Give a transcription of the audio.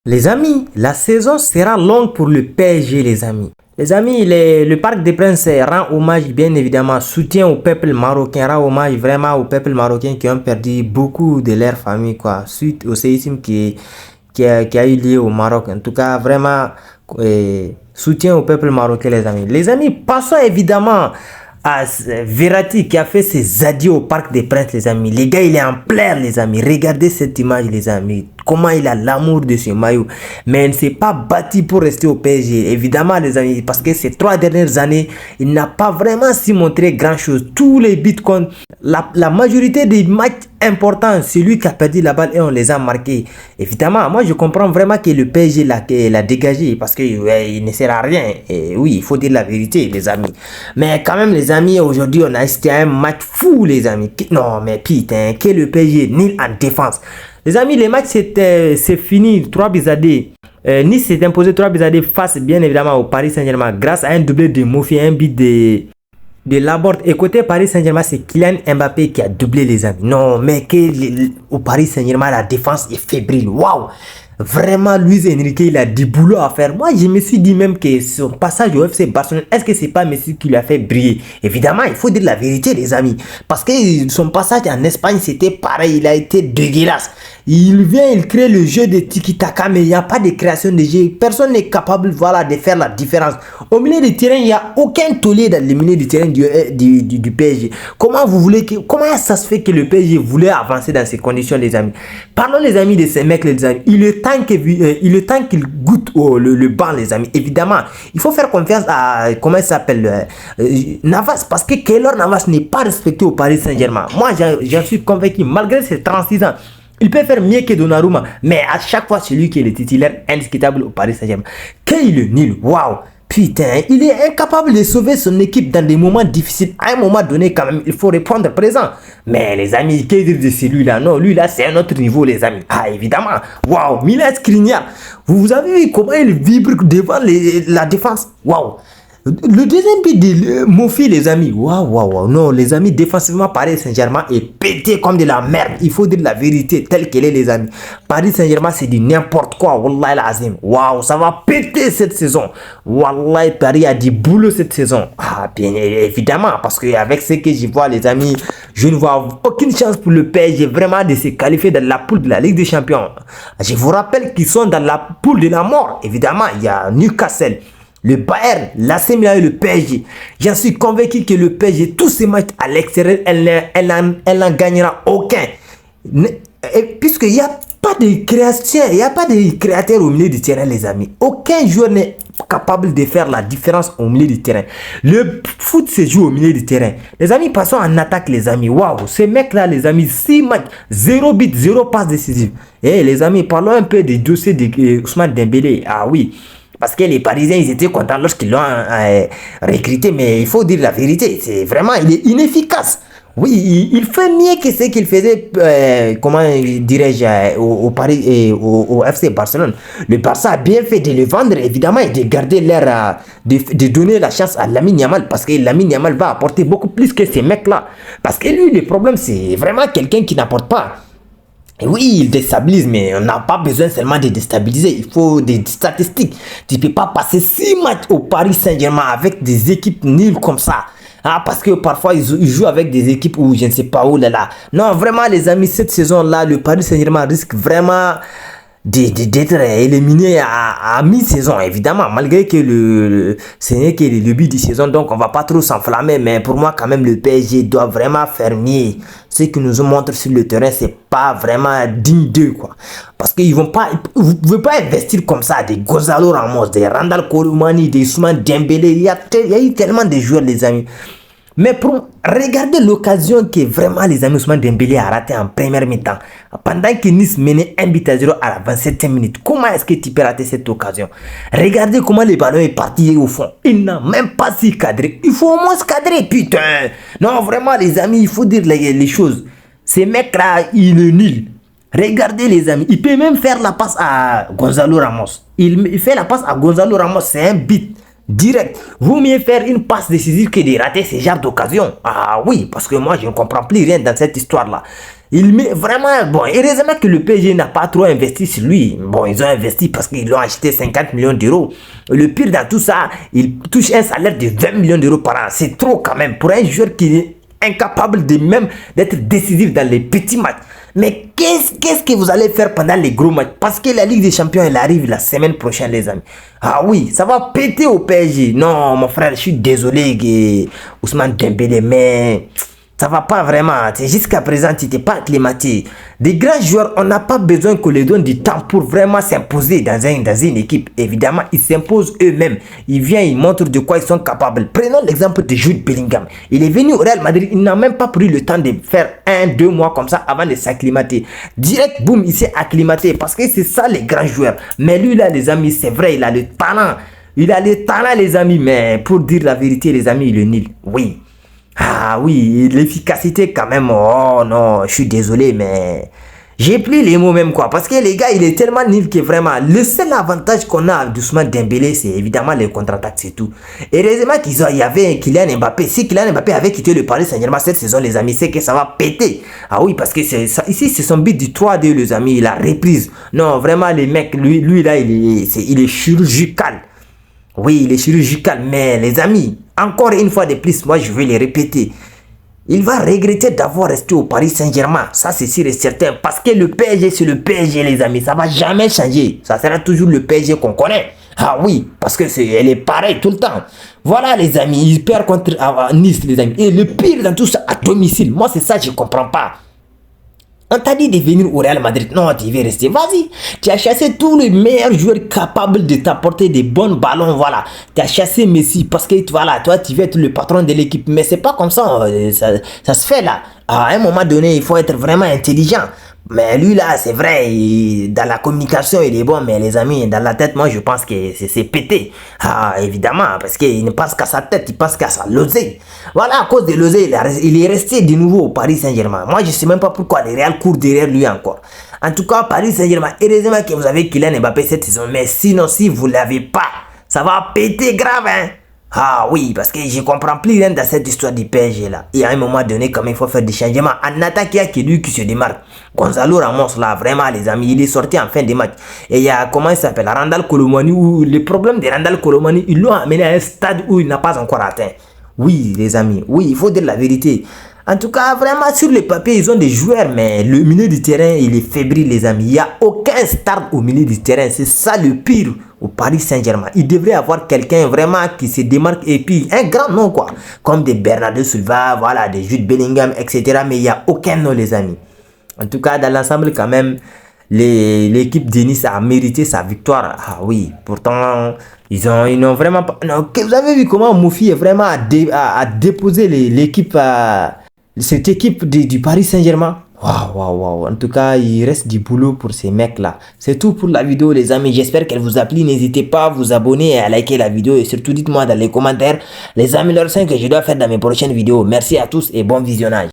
Les amis, la saison sera longue pour le PSG, les amis. Les amis, le Parc des Princes rend hommage, bien évidemment, soutien au peuple marocain, rend hommage vraiment au peuple marocain qui ont perdu beaucoup de leur famille, quoi, suite au séisme qui a eu lieu au Maroc. En tout cas, vraiment, soutien au peuple marocain, les amis. Les amis, passons évidemment à Verratti qui a fait ses adieux au Parc des Princes, les amis. Les gars, il est en pleurs, les amis. Regardez cette image, les amis. Comment il a l'amour de ce maillot. Mais il ne s'est pas battu pour rester au PSG. Évidemment, les amis, parce que ces 3 dernières années, il n'a pas vraiment su montrer grand-chose. Tous les buts comptent. La majorité des matchs importants, c'est lui qui a perdu la balle et on les a marqués. Évidemment, moi, je comprends vraiment que le PSG l'a dégagé parce qu'il ne sert à rien. Et oui, il faut dire la vérité, les amis. Mais quand même, les amis, aujourd'hui, on a assisté à un match fou, les amis. Non, mais putain, que le PSG nul en défense. Les amis, les matchs, c'est fini, 3 buts à 2. Nice s'est imposé 3 buts à 2 face, bien évidemment, au Paris Saint-Germain grâce à un doublé de Mofi, un but de Laborde. Et côté Paris Saint-Germain, c'est Kylian Mbappé qui a doublé, les amis. Non, mais au Paris Saint-Germain, la défense est fébrile. Waouh! Vraiment, Luis Enrique, il a du boulot à faire. Moi, je me suis dit même que son passage au FC Barcelone, est-ce que c'est pas Messi qui lui a fait briller? Évidemment, il faut dire la vérité, les amis. Parce que son passage en Espagne, c'était pareil. Il a été dégueulasse. Il vient, il crée le jeu de tiki-taka, mais il n'y a pas de création de jeu. Personne n'est capable, voilà, de faire la différence. Au milieu du terrain, il n'y a aucun taulier dans le milieu du terrain du PSG. Comment ça se fait que le PSG voulait avancer dans ces conditions, les amis? Parlons, les amis, de ces mecs, les amis. Il est temps qu'il goûte le banc, les amis. Évidemment, il faut faire confiance à, comment il s'appelle, Navas, parce que Keylor Navas n'est pas respecté au Paris Saint-Germain. Moi, j'en suis convaincu, malgré ses 36 ans. Il peut faire mieux que Donnarumma, mais à chaque fois, c'est lui qui est le titulaire indiscutable au Paris Saint-Germain. Qu'il est nul, waouh! Putain, il est incapable de sauver son équipe dans des moments difficiles. À un moment donné, quand même, il faut répondre présent. Mais les amis, qu'est-ce que dire de celui-là? Non, lui là, c'est un autre niveau, les amis. Ah, évidemment. Waouh, Milan Skriniar. Vous avez vu comment il vibre devant la défense? Waouh. Le deuxième but de Mofi, les amis. Waouh. Non, les amis, défensivement, Paris Saint-Germain est pété comme de la merde. Il faut dire la vérité telle qu'elle est, les amis. Paris Saint-Germain, c'est du n'importe quoi. Wallah l'azim. Waouh, ça va péter cette saison. Wallah, Paris a du boulot cette saison. Ah, bien évidemment, parce qu'avec ce que je vois, les amis, je ne vois aucune chance pour le PSG vraiment de se qualifier dans la poule de la Ligue des Champions. Je vous rappelle qu'ils sont dans la poule de la mort. Évidemment, il y a Newcastle, le Bayern, l'AC Milan et le PSG. J'en suis convaincu que le PSG, tous ces matchs à l'extérieur, elle n'en gagnera aucun. Puisqu'il n'y a pas de création, il n'y a pas de créateur au milieu du terrain, les amis. Aucun joueur n'est capable de faire la différence au milieu du terrain. Le foot se joue au milieu du terrain. Les amis, passons en attaque, les amis. Waouh, ces mecs-là, les amis, 6 matchs, 0 but, 0 passe décisive. Et les amis, parlons un peu des dossiers de Ousmane Dembélé. Ah oui. Parce que les Parisiens, ils étaient contents lorsqu'ils l'ont recruté. Mais il faut dire la vérité. C'est vraiment, il est inefficace. Oui, il fait mieux que ce qu'il faisait, comment dirais-je, au Paris et au FC Barcelone. Le Barça a bien fait de le vendre, évidemment, et de garder l'air, de donner la chance à Lamine Yamal. Parce que Lamine Yamal va apporter beaucoup plus que ces mecs-là. Parce que lui, le problème, c'est vraiment quelqu'un qui n'apporte pas. Et oui, il déstabilise, mais on n'a pas besoin seulement de déstabiliser. Il faut des statistiques. Tu ne peux pas passer 6 matchs au Paris Saint-Germain avec des équipes nulles comme ça. Ah, parce que parfois, ils jouent avec des équipes où je ne sais pas où là. Non, vraiment, les amis, cette saison-là, le Paris Saint-Germain risque vraiment d'être éliminé à mi-saison, évidemment, malgré que ce n'est que le début de saison, donc on va pas trop s'enflammer, mais pour moi, quand même, le PSG doit vraiment faire mieux. Ce qu'ils nous montrent sur le terrain, c'est pas vraiment digne d'eux, quoi. Parce qu'ils vont pas, vous pouvez pas investir comme ça, des Gonzalo Ramos, des Randal Koulibaly, des Ousmane Dembélé, il y a eu tellement de joueurs, les amis. Mais pour regarder l'occasion que vraiment les amis Ousmane Dembélé a raté en première mi-temps, pendant que Nice menait 1 but à 0 à la 27e minute, comment est-ce que tu peux rater cette occasion? Regardez comment le ballon est parti au fond. Il n'a même pas si cadré. Il faut au moins se cadrer, putain. Non, vraiment les amis, il faut dire les choses. Ces mecs-là, il est nul. Regardez les amis, il peut même faire la passe à Gonzalo Ramos. Il fait la passe à Gonzalo Ramos, c'est un but direct. Vaut mieux faire une passe décisive que de rater ce genre d'occasion. Ah oui, parce que moi je ne comprends plus rien dans cette histoire-là. Il met vraiment... Bon, heureusement que le PSG n'a pas trop investi sur lui. Bon, ils ont investi parce qu'ils l'ont acheté 50 millions d'euros. Le pire dans tout ça, il touche un salaire de 20 millions d'euros par an. C'est trop quand même pour un joueur qui est incapable de même d'être décisif dans les petits matchs. Mais qu'est-ce que vous allez faire pendant les gros matchs? Parce que la Ligue des Champions, elle arrive la semaine prochaine, les amis. Ah oui, ça va péter au PSG. Non, mon frère, je suis désolé, Ousmane Dembélé, mais... ça va pas vraiment. Jusqu'à présent, tu n'étais pas acclimaté. Des grands joueurs, on n'a pas besoin qu'on les donne du temps pour vraiment s'imposer dans une équipe. Évidemment, ils s'imposent eux-mêmes. Ils viennent, ils montrent de quoi ils sont capables. Prenons l'exemple de Jude Bellingham. Il est venu au Real Madrid. Il n'a même pas pris le temps de faire 1-2 mois comme ça avant de s'acclimater. Direct, boum, il s'est acclimaté. Parce que c'est ça les grands joueurs. Mais lui là, les amis, c'est vrai, il a le talent. Il a le talent, les amis. Mais pour dire la vérité, les amis, il est nul. Oui. Ah oui, l'efficacité quand même, oh non, je suis désolé, mais j'ai pris les mots même quoi. Parce que les gars, il est tellement nul que vraiment, le seul avantage qu'on a d'Ousmane Dembélé, c'est évidemment les contre-attaques, c'est tout. Heureusement qu'il y avait Kylian Mbappé. Si Kylian Mbappé avait quitté le Paris Saint-Germain cette saison, les amis, c'est que ça va péter. Ah oui, parce que ici, c'est son but du 3-2, les amis, la reprise. Non, vraiment, les mecs, lui là, il est chirurgical. Oui, il est chirurgical, mais les amis, encore une fois de plus, moi je vais les répéter. Il va regretter d'avoir resté au Paris Saint-Germain. Ça, c'est sûr et certain. Parce que le PSG, c'est le PSG, les amis. Ça va jamais changer. Ça sera toujours le PSG qu'on connaît. Ah oui, parce que elle est pareille tout le temps. Voilà, les amis. Il perd contre Nice, les amis. Et le pire dans tout ça, à domicile. Moi, c'est ça, je comprends pas. On t'a dit de venir au Real Madrid. Non, tu veux rester. Vas-y. Tu as chassé tous les meilleurs joueurs capables de t'apporter des bons ballons. Voilà. Tu as chassé Messi parce que voilà, toi, tu veux être le patron de l'équipe. Mais c'est pas comme ça. Ça se fait là. À un moment donné, il faut être vraiment intelligent. Mais lui là, c'est vrai, dans la communication, il est bon, mais les amis, dans la tête, moi, je pense que c'est pété. Ah, évidemment, parce qu'il ne pense qu'à sa tête, il pense qu'à sa losée. Voilà, à cause de losée, il est resté de nouveau au Paris Saint-Germain. Moi, je ne sais même pas pourquoi les Real courent derrière lui encore. En tout cas, Paris Saint-Germain, heureusement que vous avez Kylian Mbappé cette saison, mais sinon, si vous ne l'avez pas, ça va péter grave, hein. Ah oui, parce que je comprends plus rien dans cette histoire du PSG là. Et à un moment donné, comme il faut faire des changements. En attaque, il y a que lui qui se démarque. Gonzalo Ramos là, vraiment les amis, il est sorti en fin de match. Et il y a, comment il s'appelle, Randal Colomani, où le problème de Randal Colomani, ils l'ont amené à un stade où il n'a pas encore atteint. Oui, les amis, oui, il faut dire la vérité. En tout cas, vraiment, sur le papier, ils ont des joueurs, mais le milieu du terrain, il est fébrile, les amis. Il n'y a aucun star au milieu du terrain. C'est ça le pire au Paris Saint-Germain. Il devrait avoir quelqu'un vraiment qui se démarque et puis un grand nom, quoi. Comme des Bernardo Silva, voilà, des Jude Bellingham, etc. Mais il n'y a aucun nom, les amis. En tout cas, dans l'ensemble, quand même, l'équipe de Nice a mérité sa victoire. Ah oui, pourtant, ils n'ont vraiment pas... Non, vous avez vu comment Moufi est vraiment à déposer l'équipe... cette équipe du Paris Saint-Germain. Waouh. En tout cas, il reste du boulot pour ces mecs-là. C'est tout pour la vidéo, les amis. J'espère qu'elle vous a plu. N'hésitez pas à vous abonner et à liker la vidéo. Et surtout, dites-moi dans les commentaires les améliorations que je dois faire dans mes prochaines vidéos. Merci à tous et bon visionnage.